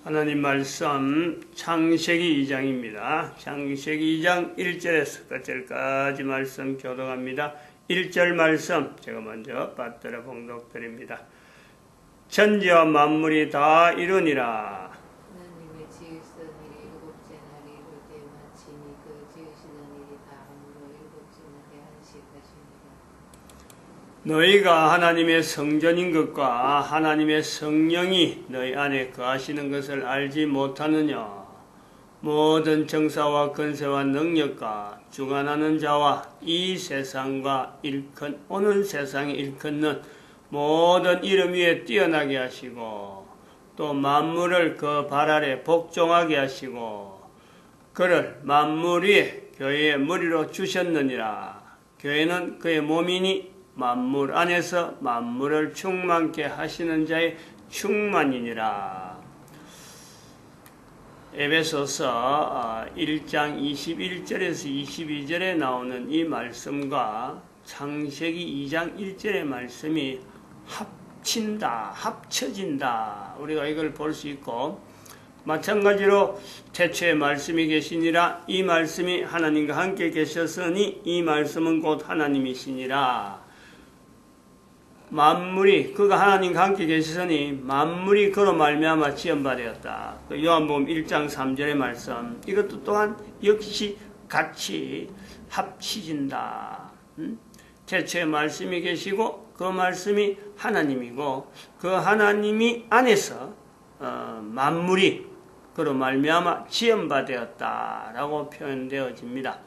하나님 말씀 창세기 2장입니다. 창세기 2장 1절에서 끝절까지 말씀 교독합니다. 1절 말씀 제가 먼저 받들어 봉독드립니다. 천지와 만물이 다 이루니라. 하나님의 지으시던 일이 일곱째 날이 이룰 때 마치니 그 지으시던 일이 다 함으로 일곱째 날에 안식하시니라. 너희가 하나님의 성전인 것과 하나님의 성령이 너희 안에 거하시는 것을 알지 못하느냐. 모든 정사와 권세와 능력과 주관하는 자와 이 세상과 오늘 세상에 일컫는 모든 이름 위에 뛰어나게 하시고 또 만물을 그 발 아래 복종하게 하시고 그를 만물 위에 교회의 머리로 주셨느니라. 교회는 그의 몸이니 만물 안에서 만물을 충만케 하시는 자의 충만이니라. 에베소서 1장 21절에서 22절에 나오는 이 말씀과 창세기 2장 1절의 말씀이 합쳐진다. 우리가 이걸 볼 수 있고, 마찬가지로 태초에 말씀이 계시니라. 이 말씀이 하나님과 함께 계셨으니 이 말씀은 곧 하나님이시니라. 만물이 그가 하나님과 함께 계시더니 만물이 그로 말미암아 지음받았다. 요한복음 1장 3절의 말씀, 이것도 또한 역시 같이 합치진다. 태초에 말씀이 계시고 그 말씀이 하나님이고 그 하나님이 안에서 만물이 그로 말미암아 지음받았다라고 표현되어집니다.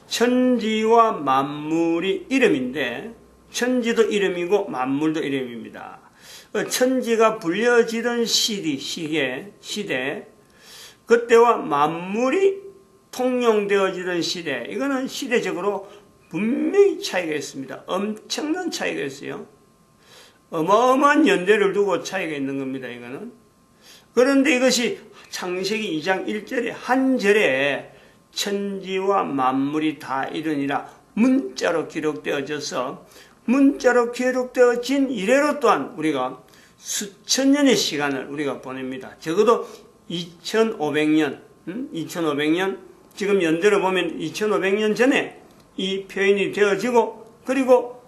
천지와 만물이 이름인데 천지도 이름이고 만물도 이름입니다. 천지가 불려지던 시대, 그때와 만물이 통용되어지던 시대, 이거는 시대적으로 분명히 차이가 있습니다. 엄청난 차이가 있어요. 어마어마한 연대를 두고 차이가 있는 겁니다. 이거는. 그런데 이것이 창세기 2장 1절에 한 절에 천지와 만물이 다 이르니라 문자로 기록되어져서 문자로 기록되어진 이래로 또한 우리가 수천 년의 시간을 우리가 보냅니다. 적어도 2500년, 지금 연대로 보면 2500년 전에 이 표현이 되어지고, 그리고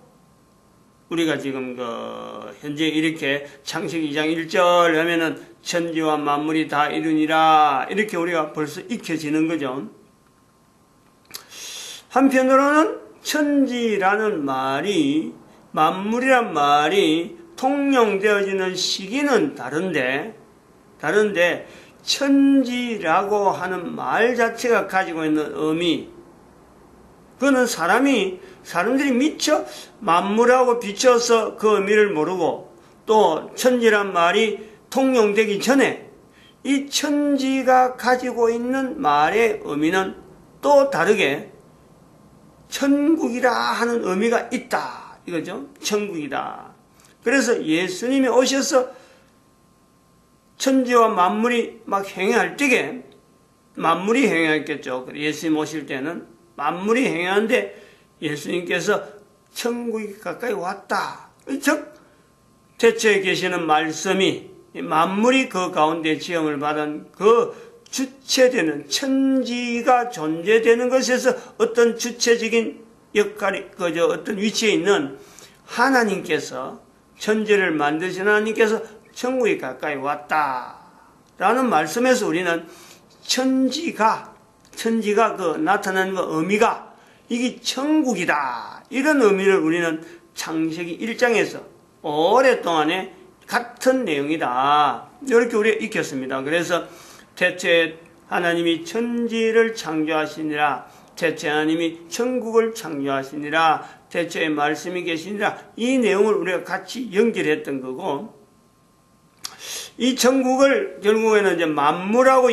우리가 지금 현재 이렇게 창세기 2장 1절 하면은 천지와 만물이 다 이루니라 이렇게 우리가 벌써 익혀지는 거죠. 한편으로는 천지라는 말이, 만물이란 말이 통용되어지는 시기는 다른데 천지라고 하는 말 자체가 가지고 있는 의미, 그거는 사람들이 미처 만물하고 비춰서 그 의미를 모르고, 또 천지란 말이 통용되기 전에 이 천지가 가지고 있는 말의 의미는 또 다르게 천국이라 하는 의미가 있다. 이거죠. 천국이다. 그래서 예수님이 오셔서 천지와 만물이 막 행해할 때에, 만물이 행해했겠죠. 예수님 오실 때는 만물이 행해하는데 예수님께서 천국이 가까이 왔다. 즉 태초에 계시는 말씀이 만물이 그 가운데 지음을 받은 그 주체되는 천지가 존재되는 것에서 어떤 주체적인 역할이 어떤 위치에 있는 하나님께서, 천지를 만드신 하나님께서 천국이 가까이 왔다라는 말씀에서 우리는 천지가 나타나는 의미가 이게 천국이다, 이런 의미를 우리는 창세기 1장에서 오랫동안에 같은 내용이다 이렇게 우리가 익혔습니다. 그래서 태초에 하나님이 천지를 창조하시니라, 태초에 하나님이 천국을 창조하시니라, 태초에 말씀이 계시니라, 이 내용을 우리가 같이 연결했던 거고, 이 천국을 결국에는 이제 만물하고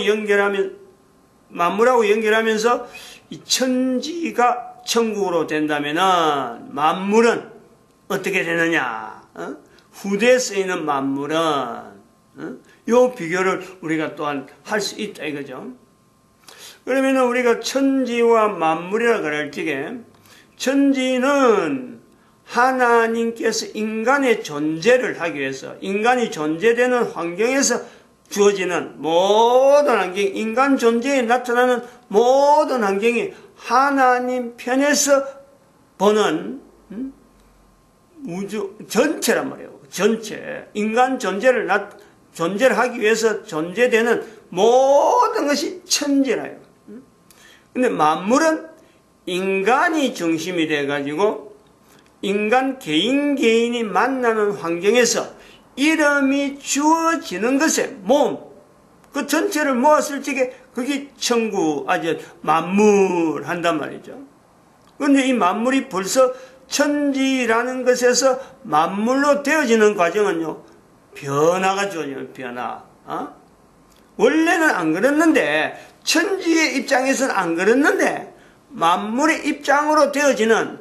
연결하면서 이 천지가 천국으로 된다면은 만물은 어떻게 되느냐? 후대에 쓰이는 만물은 요 비교를 우리가 또한 할 수 있다 이거죠. 그러면은 우리가 천지와 만물이라 그럴 적에 천지는 하나님께서 인간의 존재를 하기 위해서 인간이 존재되는 환경에서 주어지는 모든 환경, 인간 존재에 나타나는 모든 환경이 하나님 편에서 보는 우주 전체란 말이에요. 전체. 인간 존재를 하기 위해서 존재되는 모든 것이 천지라요. 근데 만물은 인간이 중심이 돼가지고 인간 개인이 만나는 환경에서 이름이 주어지는 것에 그 전체를 모았을 적에 그게 천국, 만물 한단 말이죠. 그런데 이 만물이 벌써 천지라는 것에서 만물로 되어지는 과정은요, 변화가 주어져요, 변화. 원래는 안 그랬는데, 천지의 입장에서는 안 그랬는데, 만물의 입장으로 되어지는,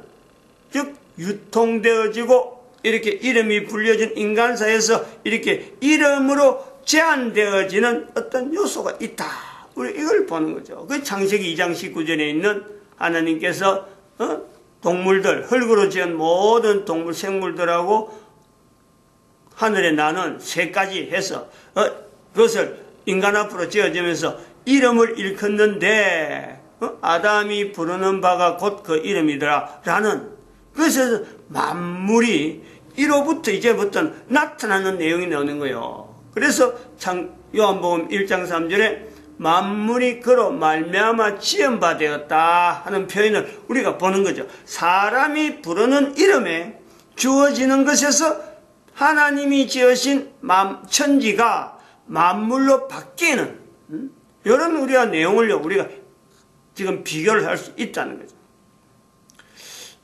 즉, 유통되어지고, 이렇게 이름이 불려진 인간사에서 이렇게 이름으로 제한되어지는 어떤 요소가 있다. 우리 이걸 보는 거죠. 그 창세기 2장 19절에 있는 하나님께서, 동물들, 흙으로 지은 모든 동물, 생물들하고 하늘에 나는 세 가지 해서 그것을 인간 앞으로 지어지면서 이름을 일컫는데 아담이 부르는 바가 곧 그 이름이더라 라는, 그래서 만물이 이로부터 이제부터 나타나는 내용이 나오는 거예요. 그래서 요한복음 1장 3절에 만물이 그로 말미암아 지은 바 되었다 하는 표현을 우리가 보는 거죠. 사람이 부르는 이름에 주어지는 것에서 하나님이 지으신 천지가 만물로 바뀌는 이런 우리가 내용을 우리가 지금 비교를 할 수 있다는 거죠.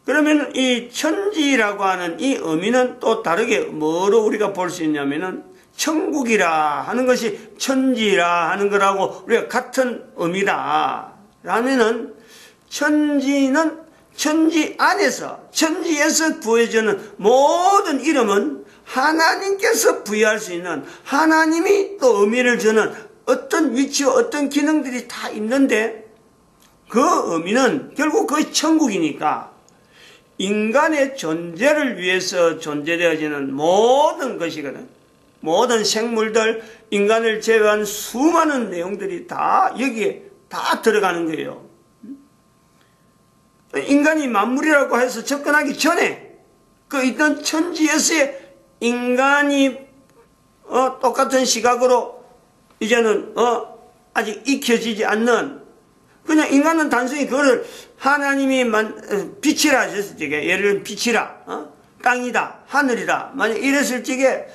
그러면 이 천지라고 하는 이 의미는 또 다르게 뭐로 우리가 볼 수 있냐면은 천국이라 하는 것이 천지라 하는 거라고 우리가 같은 의미다 라면은 천지는 천지 안에서 천지에서 부여지는 모든 이름은 하나님께서 부여할 수 있는, 하나님이 또 의미를 주는 어떤 위치와 어떤 기능들이 다 있는데 그 의미는 결국 거의 천국이니까 인간의 존재를 위해서 존재되어지는 모든 것이거든. 모든 생물들, 인간을 제외한 수많은 내용들이 다 여기에 다 들어가는 거예요. 인간이 만물이라고 해서 접근하기 전에 그 있던 천지에서의 인간이 똑같은 시각으로 이제는 아직 익혀지지 않는, 그냥 인간은 단순히 그거를 하나님이 빛이라 하셨을 적에, 예를 들면 빛이라, 땅이다, 하늘이다, 만약 이랬을 적에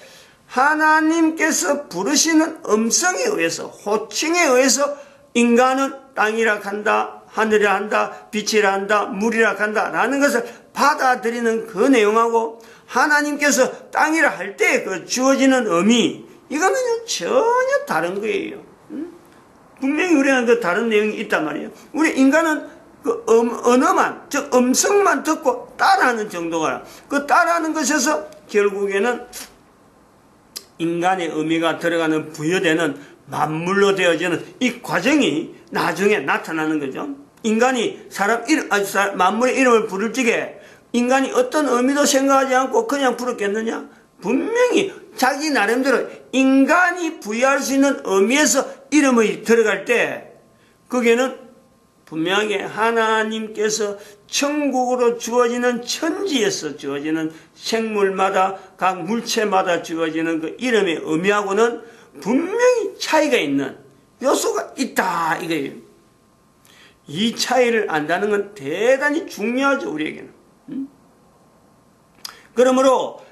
하나님께서 부르시는 음성에 의해서, 호칭에 의해서 인간은 땅이라 한다, 하늘이라 한다, 빛이라 한다, 물이라 한다 라는 것을 받아들이는 그 내용하고 하나님께서 땅이라 할 때 그 주어지는 의미, 이거는 전혀 다른 거예요. 분명히 우리는 그 다른 내용이 있단 말이에요. 우리 인간은 그 언어만, 즉 음성만 듣고 따라하는 정도가, 그 따라하는 것에서 결국에는 인간의 의미가 들어가는 부여되는 만물로 되어지는 이 과정이 나중에 나타나는 거죠. 인간이 만물의 이름을 부를 적에 인간이 어떤 의미도 생각하지 않고 그냥 부르겠느냐? 분명히 자기 나름대로 인간이 부여할 수 있는 의미에서 이름이 들어갈 때 거기에는 분명하게 하나님께서 천국으로 주어지는 천지에서 주어지는 생물마다 각 물체마다 주어지는 그 이름의 의미하고는 분명히 차이가 있는 요소가 있다 이거예요. 이 차이를 안다는 건 대단히 중요하죠, 우리에게는. 그러므로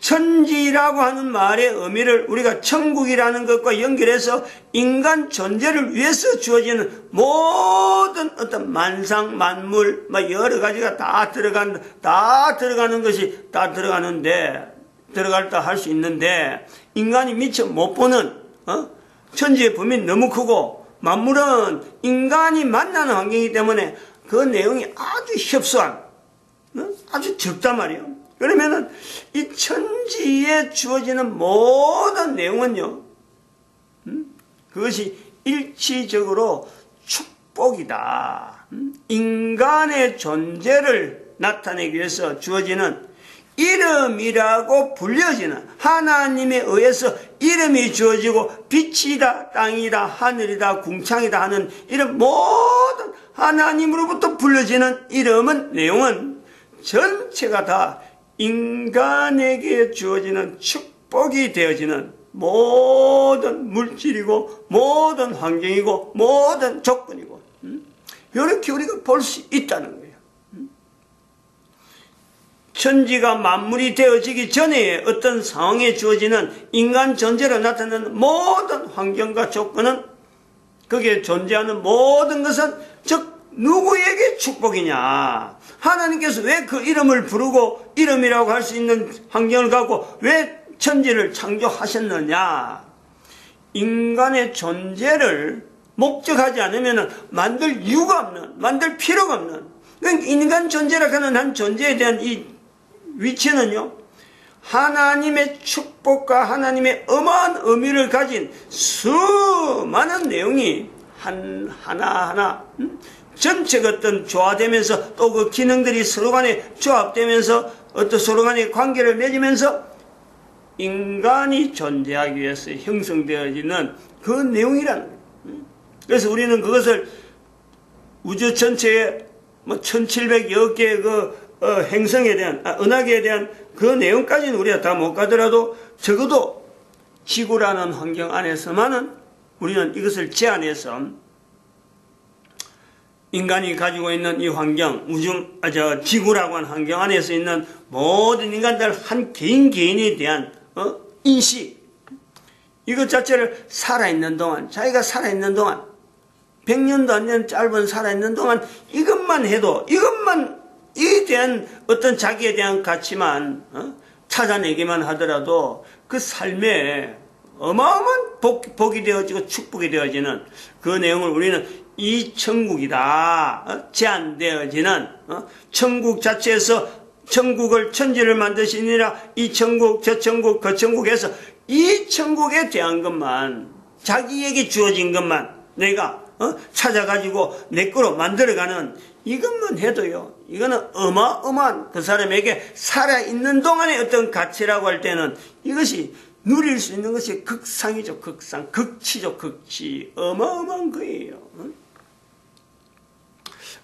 천지라고 하는 말의 의미를 우리가 천국이라는 것과 연결해서 인간 존재를 위해서 주어지는 모든 어떤 만상, 만물, 여러 가지가 다 들어가는 것이 다 들어갈다 할 수 있는데, 인간이 미처 못 보는, 천지의 범위는 너무 크고, 만물은 인간이 만나는 환경이기 때문에 그 내용이 아주 협소한, 아주 적단 말이에요. 그러면은 이 천지에 주어지는 모든 내용은요, 그것이 일치적으로 축복이다. 인간의 존재를 나타내기 위해서 주어지는 이름이라고 불려지는, 하나님에 의해서 이름이 주어지고 빛이다, 땅이다, 하늘이다, 궁창이다 하는 이런 모든 하나님으로부터 불려지는 이름은, 내용은 전체가 다 인간에게 주어지는 축복이 되어지는 모든 물질이고 모든 환경이고 모든 조건이고, 이렇게 우리가 볼 수 있다는 거예요. 천지가 만물이 되어지기 전에 어떤 상황에 주어지는 인간 존재로 나타나는 모든 환경과 조건은, 거기에 존재하는 모든 것은 즉 누구에게 축복이냐? 하나님께서 왜 그 이름을 부르고 이름이라고 할 수 있는 환경을 갖고 왜 천지를 창조하셨느냐? 인간의 존재를 목적하지 않으면 만들 이유가 없는, 만들 필요가 없는, 그러니까 인간 존재라고 하는 한 존재에 대한 이 위치는요, 하나님의 축복과 하나님의 어마어마한 의미를 가진 수많은 내용이 하나하나 전체가 어떤 조화되면서, 또 그 기능들이 서로 간에 조합되면서 어떤 서로 간에 관계를 맺으면서 인간이 존재하기 위해서 형성되어지는 그 내용이라는 거예요. 그래서 우리는 그것을 우주 전체에 뭐 1700여 개의 행성에 대한, 은하계에 대한 그 내용까지는 우리가 다 못 가더라도 적어도 지구라는 환경 안에서만은 우리는 이것을 제안해서 인간이 가지고 있는 이 환경, 지구라고 하는 환경 안에서 있는 모든 인간들 한 개인에 대한 인식, 이것 자체를 살아있는 동안, 자기가 살아있는 동안, 100년도 안 되는 짧은 살아있는 동안 이것만 해도, 이에 대한 어떤 자기에 대한 가치만 찾아내기만 하더라도 그 삶에 어마어마한 복이 되어지고 축복이 되어지는 그 내용을 우리는 이 천국이다, 제한되어지는 천국 자체에서 천국을, 천지를 만드시니라 이 천국, 저 천국, 그 천국에서 이 천국에 대한 것만, 자기에게 주어진 것만 내가 찾아가지고 내 거로 만들어가는 이것만 해도요, 이거는 어마어마한 그 사람에게 살아있는 동안의 어떤 가치라고 할 때는 이것이 누릴 수 있는 것이 극상이죠, 극상. 극치죠, 극치. 어마어마한 거예요.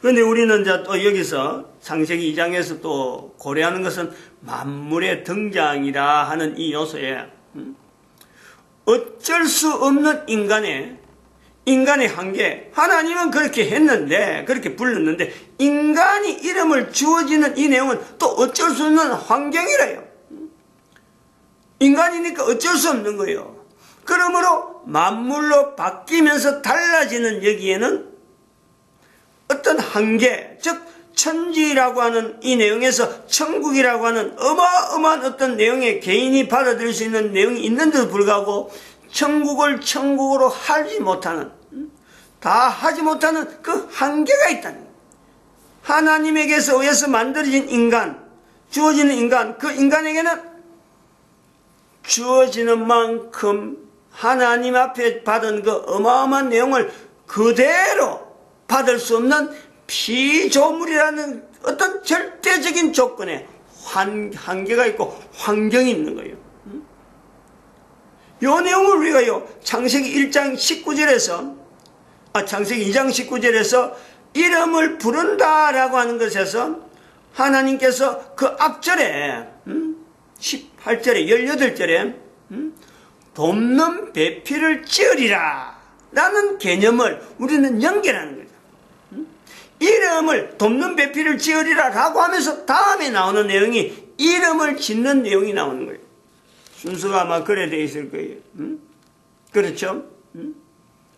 그런데 우리는 이제 또 여기서 창세기 2장에서 또 고려하는 것은 만물의 등장이라 하는 이 요소에 어쩔 수 없는 인간의 한계, 하나님은 그렇게 했는데, 그렇게 불렀는데, 인간이 이름을 주어지는 이 내용은 또 어쩔 수 없는 환경이래요. 인간이니까 어쩔 수 없는 거예요. 그러므로 만물로 바뀌면서 달라지는 여기에는 어떤 한계, 즉 천지라고 하는 이 내용에서 천국이라고 하는 어마어마한 어떤 내용의 개인이 받아들일 수 있는 내용이 있는데도 불구하고 천국을 천국으로 하지 못하는, 다 하지 못하는 그 한계가 있다는 거예요. 하나님에게서 의해서 만들어진 인간, 주어지는 인간, 그 인간에게는 주어지는 만큼 하나님 앞에 받은 그 어마어마한 내용을 그대로 받을 수 없는 피조물이라는 어떤 절대적인 조건에 한계가 있고 환경이 있는 거예요. 이 내용을 우리가요, 창세기 1장 19절에서, 창세기 2장 19절에서 이름을 부른다라고 하는 것에서 하나님께서 그 앞절에, 18절에, 18절에, 돕는 배필을 지으리라 라는 개념을 우리는 연결하는 거죠. 이름을, 돕는 배필을 지으리라 라고 하면서 다음에 나오는 내용이 이름을 짓는 내용이 나오는 거예요. 순서가 아마 그래 돼 있을 거예요. 그렇죠?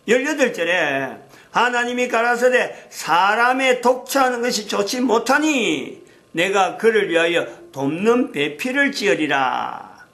18절에 하나님이 가라사대 사람의 독처하는 것이 좋지 못하니 내가 그를 위하여 돕는 배필을 지으리라.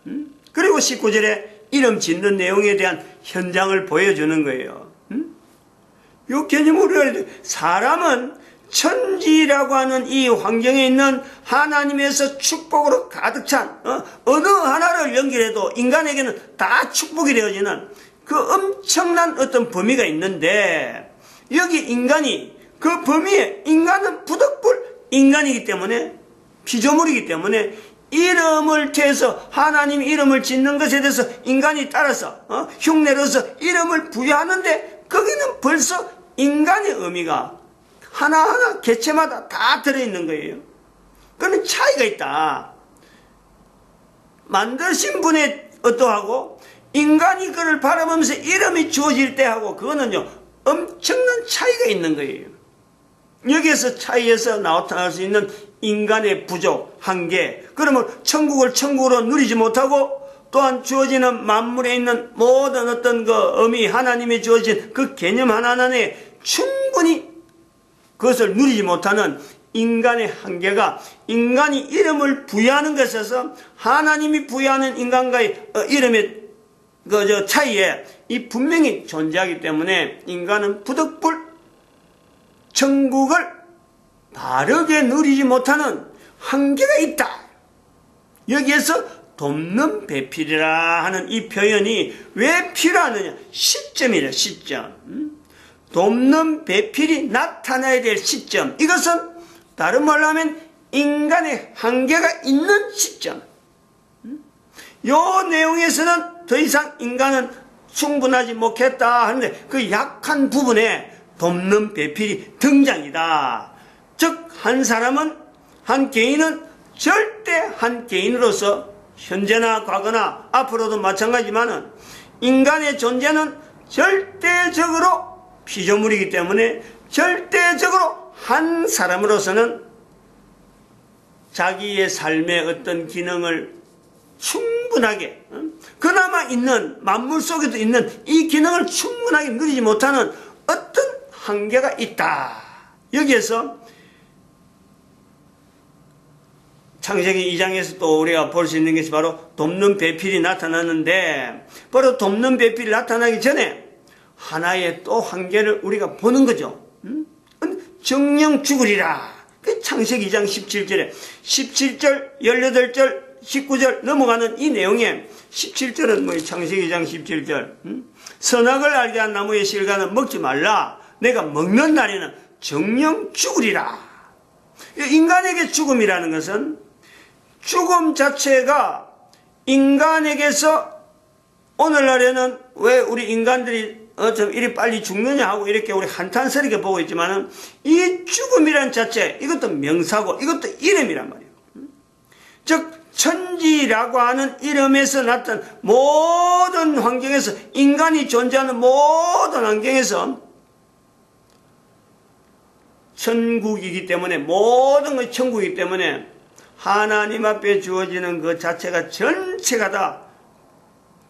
그리고 19절에 이름 짓는 내용에 대한 현장을 보여주는 거예요. 이 개념을 우리가 사람은 천지라고 하는 이 환경에 있는 하나님에서 축복으로 가득 찬 어느 하나를 연결해도 인간에게는 다 축복이 되어지는 그 엄청난 어떤 범위가 있는데, 여기 인간이 그 범위에, 인간은 부득불 인간이기 때문에, 피조물이기 때문에 이름을 대해서 하나님 이름을 짓는 것에 대해서 인간이 따라서 흉내로서 이름을 부여하는데 거기는 벌써 인간의 의미가 하나하나 개체마다 다 들어있는 거예요. 그러면 차이가 있다. 만드신 분의 어떠하고 인간이 그를 바라보면서 이름이 주어질 때하고 그거는요 엄청난 차이가 있는 거예요. 여기에서 차이에서 나타날 수 있는 인간의 부족, 한계, 그러면 천국을 천국으로 누리지 못하고 또한 주어지는 만물에 있는 모든 어떤 그 의미, 하나님이 주어진 그 개념 하나하나에 충분히 그것을 누리지 못하는 인간의 한계가 인간이 이름을 부여하는 것에서 하나님이 부여하는 인간과의 이름의 그 차이에 이 분명히 존재하기 때문에 인간은 부득불 천국을 바르게 누리지 못하는 한계가 있다. 여기에서 돕는 배필이라 하는 이 표현이 왜 필요하느냐? 시점이래, 시점. 돕는 배필이 나타나야 될 시점. 이것은 다른 말로 하면 인간의 한계가 있는 시점. 요 내용에서는 더 이상 인간은 충분하지 못했다 하는데 그 약한 부분에 돕는 배필이 등장이다. 즉, 한 사람은, 한 개인은 절대 한 개인으로서 현재나 과거나 앞으로도 마찬가지지만은 인간의 존재는 절대적으로 피조물이기 때문에 절대적으로 한 사람으로서는 자기의 삶의 어떤 기능을 충분하게 그나마 있는 만물 속에도 있는 이 기능을 충분하게 누리지 못하는 어떤 한계가 있다. 여기에서 창세기 2장에서 또 우리가 볼 수 있는 것이 바로 돕는 배필이 나타나는데 바로 돕는 배필이 나타나기 전에 하나의 또 한계를 우리가 보는 거죠. 정령 죽으리라. 창세기 2장 17절에 17절, 18절, 19절 넘어가는 이 내용에 17절은 뭐 창세기 2장 17절 선악을 알게 한 나무의 실과는 먹지 말라. 내가 먹는 날에는 정령 죽으리라. 인간에게 죽음이라는 것은 죽음 자체가 인간에게서 오늘날에는 왜 우리 인간들이 좀 이리 빨리 죽느냐 하고 이렇게 우리 한탄스럽게 보고 있지만은 이 죽음이라는 자체 이것도 명사고 이것도 이름이란 말이에요. 즉 천지라고 하는 이름에서 나타난 모든 환경에서 인간이 존재하는 모든 환경에서 천국이기 때문에 모든 것이 천국이기 때문에 하나님 앞에 주어지는 그 자체가 전체가 다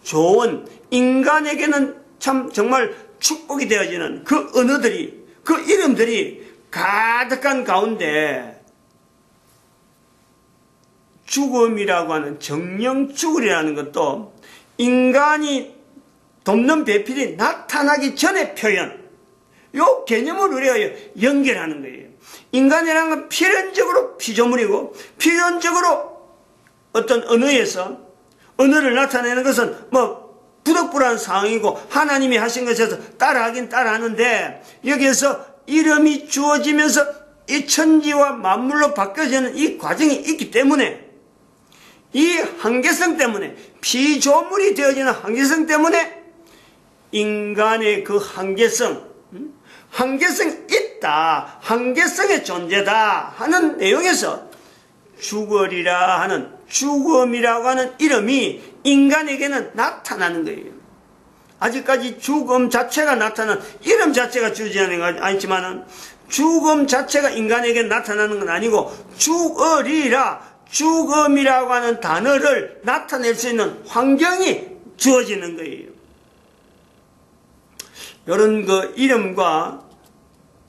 좋은 인간에게는 참 정말 축복이 되어지는 그 언어들이 그 이름들이 가득한 가운데 죽음이라고 하는 정령 죽으리라는 것도 인간이 돕는 배필이 나타나기 전의 표현 요 개념을 우리가 연결하는 거예요. 인간이라는 건 필연적으로 피조물이고 필연적으로 어떤 언어에서 언어를 나타내는 것은 뭐 부득불한 상황이고 하나님이 하신 것에서 따라하긴 따라하는데 여기에서 이름이 주어지면서 이 천지와 만물로 바뀌어지는 이 과정이 있기 때문에 이 한계성 때문에 피조물이 되어지는 한계성 때문에 인간의 그 한계성이 있다, 한계성의 존재다 하는 내용에서 죽으리라 하는 죽음이라고 하는 이름이 인간에게는 나타나는 거예요. 아직까지 죽음 자체가 나타나는 이름 자체가 주어지는 건 아니지만은 죽음 자체가 인간에게 나타나는 건 아니고 죽으리라 죽음이라고 하는 단어를 나타낼 수 있는 환경이 주어지는 거예요. 이런 그 이름과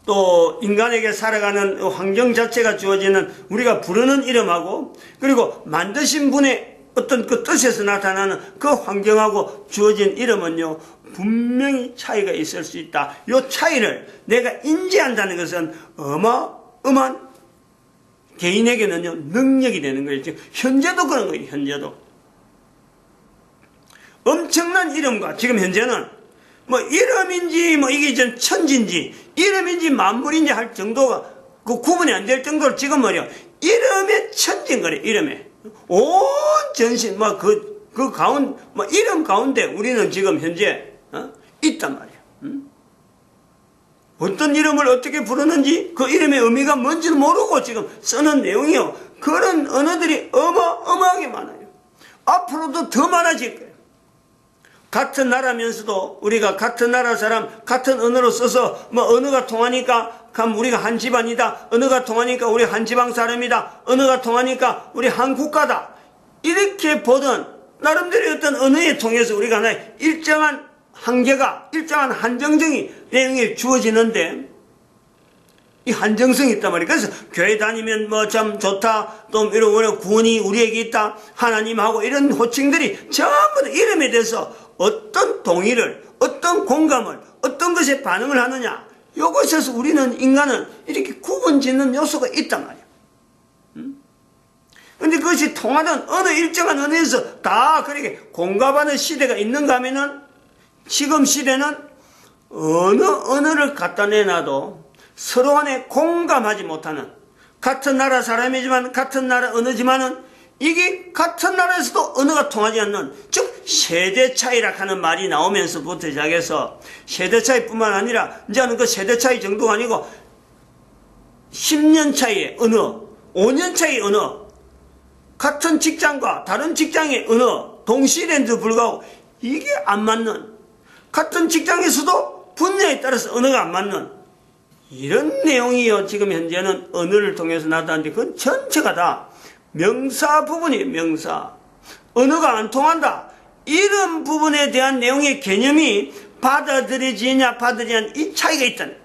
또 인간에게 살아가는 환경 자체가 주어지는 우리가 부르는 이름하고 그리고 만드신 분의 어떤 그 뜻에서 나타나는 그 환경하고 주어진 이름은요 분명히 차이가 있을 수 있다. 이 차이를 내가 인지한다는 것은 어마어마한 개인에게는요 능력이 되는 거예요. 지금 현재도 그런 거예요. 현재도 엄청난 이름과 지금 현재는 뭐 이름인지 뭐 이게 전 천지인지 이름인지 만물인지 할 정도가 그 구분이 안 될 정도로 지금 말이야 이름의 천지인 거래. 이름에 온 전신, 그 가운데, 이름 가운데 우리는 지금 현재, 있단 말이야. 어떤 이름을 어떻게 부르는지 그 이름의 의미가 뭔지도 모르고 지금 쓰는 내용이요. 그런 언어들이 어마어마하게 많아요. 앞으로도 더 많아질 거예요. 같은 나라면서도 우리가 같은 나라 사람, 같은 언어로 써서 언어가 통하니까 그럼 우리가 한 집안이다. 언어가 통하니까 우리 한 지방 사람이다. 언어가 통하니까 우리 한 국가다. 이렇게 보던 나름대로 어떤 언어에 통해서 우리가 하나의 일정한 한계가, 일정한 한정적인 내용이 주어지는데 이 한정성이 있단 말이에요. 그래서 교회 다니면 참 좋다, 또 이런 구원이 우리에게 있다, 하나님하고 이런 호칭들이 전부 다 이름에 대해서 어떤 동의를, 어떤 공감을, 어떤 것에 반응을 하느냐, 이것에서 우리는 인간은 이렇게 구분 짓는 요소가 있단 말이에요. 근데 그것이 통하던 어느 일정한 언어에서 다 그렇게 공감하는 시대가 있는가 하면은 지금 시대는 어느 언어를 갖다 내놔도 서로 간에 공감하지 못하는, 같은 나라 사람이지만 같은 나라 언어지만은 이게 같은 나라에서도 언어가 통하지 않는, 즉 세대 차이라 하는 말이 나오면서부터 시작해서 세대 차이뿐만 아니라 이제는 그 세대 차이 정도가 아니고 10년 차이의 언어, 5년 차이의 언어, 같은 직장과 다른 직장의 언어 동시대인데도 불구하고 이게 안 맞는, 같은 직장에서도 분야에 따라서 언어가 안 맞는 이런 내용이요. 지금 현재는 언어를 통해서 나타나는데 그건 전체가 다 명사 부분이에요. 명사. 언어가 안 통한다. 이런 부분에 대한 내용의 개념이 받아들여지냐 받아들이지 않냐 이 차이가 있다는.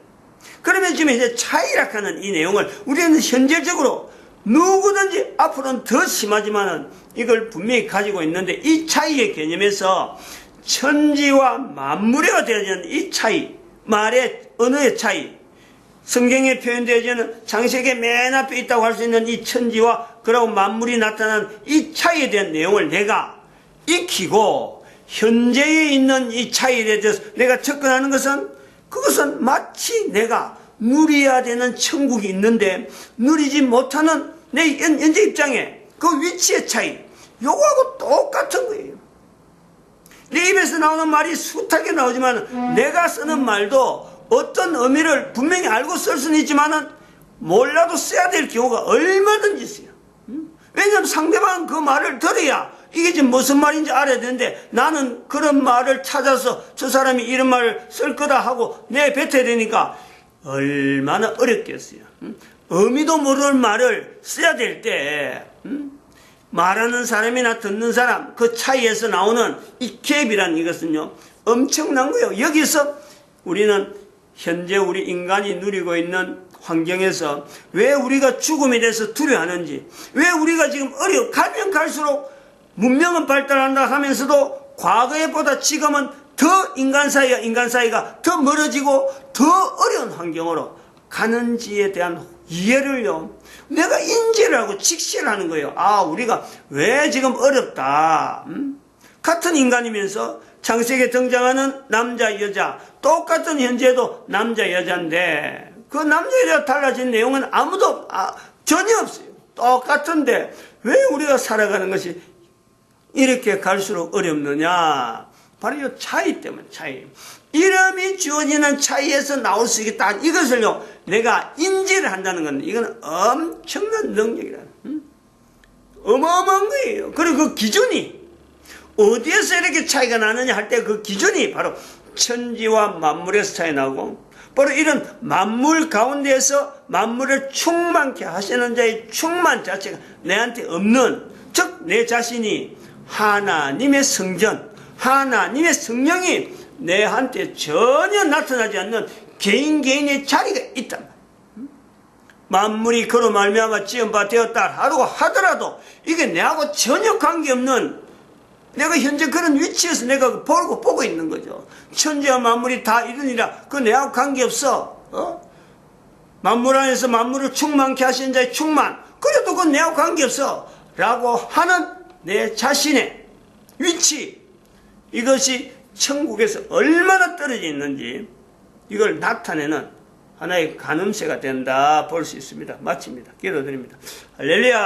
그러면 지금 이제 차이라 하는 이 내용을 우리는 현실적으로 누구든지 앞으로는 더 심하지만은 이걸 분명히 가지고 있는데 이 차이의 개념에서 천지와 만물에 되어지는 이 차이, 말의 언어의 차이, 성경에 표현되어지는 창세기 맨 앞에 있다고 할 수 있는 이 천지와 그리고 만물이 나타난 이 차이에 대한 내용을 내가 익히고 현재에 있는 이 차이에 대해서 내가 접근하는 것은 그것은 마치 내가 누려야 되는 천국이 있는데 누리지 못하는 내 현재 입장에 그 위치의 차이, 요거하고 똑같은 거예요. 내 입에서 나오는 말이 숱하게 나오지만 내가 쓰는 말도 어떤 의미를 분명히 알고 쓸 수는 있지만은 몰라도 써야 될 경우가 얼마든지 있어요. 왜냐하면 상대방은 그 말을 들어야 이게 지금 무슨 말인지 알아야 되는데 나는 그런 말을 찾아서 저 사람이 이런 말을 쓸 거다 하고 내뱉어야 되니까 얼마나 어렵겠어요. 의미도 모르는 말을 써야 될 때 말하는 사람이나 듣는 사람 그 차이에서 나오는 이 갭이라는 이것은요 엄청난 거예요. 여기서 우리는 현재 우리 인간이 누리고 있는 환경에서 왜 우리가 죽음에 대해서 두려워하는지, 왜 우리가 지금 가면 갈수록 문명은 발달한다 하면서도 과거에보다 지금은 더 인간 사이가 더 멀어지고 더 어려운 환경으로 가는지에 대한 이해를요 내가 인지를 하고 직시를 하는 거예요. 아, 우리가 왜 지금 어렵다. 같은 인간이면서 창세기에 등장하는 남자 여자 똑같은 현재도 남자 여자인데 그 남자 여자 달라진 내용은 아무도 전혀 없어요. 똑같은데 왜 우리가 살아가는 것이 이렇게 갈수록 어렵느냐. 바로 이 차이 때문에. 차이. 이름이 주어지는 차이에서 나올 수 있겠다. 이것을요 내가 인지를 한다는 건 이건 엄청난 능력이라. 어마어마한 거예요. 그리고 그 기준이 어디에서 이렇게 차이가 나느냐 할 때 그 기준이 바로 천지와 만물에서 차이 나고, 바로 이런 만물 가운데에서 만물을 충만케 하시는 자의 충만 자체가 내한테 없는, 즉 내 자신이 하나님의 성전, 하나님의 성령이 내한테 전혀 나타나지 않는 개인의 자리가 있단 말이에요. 만물이 그로 말미암아 지음바 되었다 하더라도 이게 내하고 전혀 관계없는, 내가 현재 그런 위치에서 내가 보고 있는 거죠. 천지와 만물이 다 이러니라 그 내하고 관계없어. 만물 안에서 만물을 충만케 하신 자의 충만, 그래도 그건 내하고 관계없어 라고 하는 내 자신의 위치, 이것이 천국에서 얼마나 떨어져 있는지 이걸 나타내는 하나의 가늠쇠가 된다 볼 수 있습니다. 마칩니다. 기도드립니다. 할렐루야.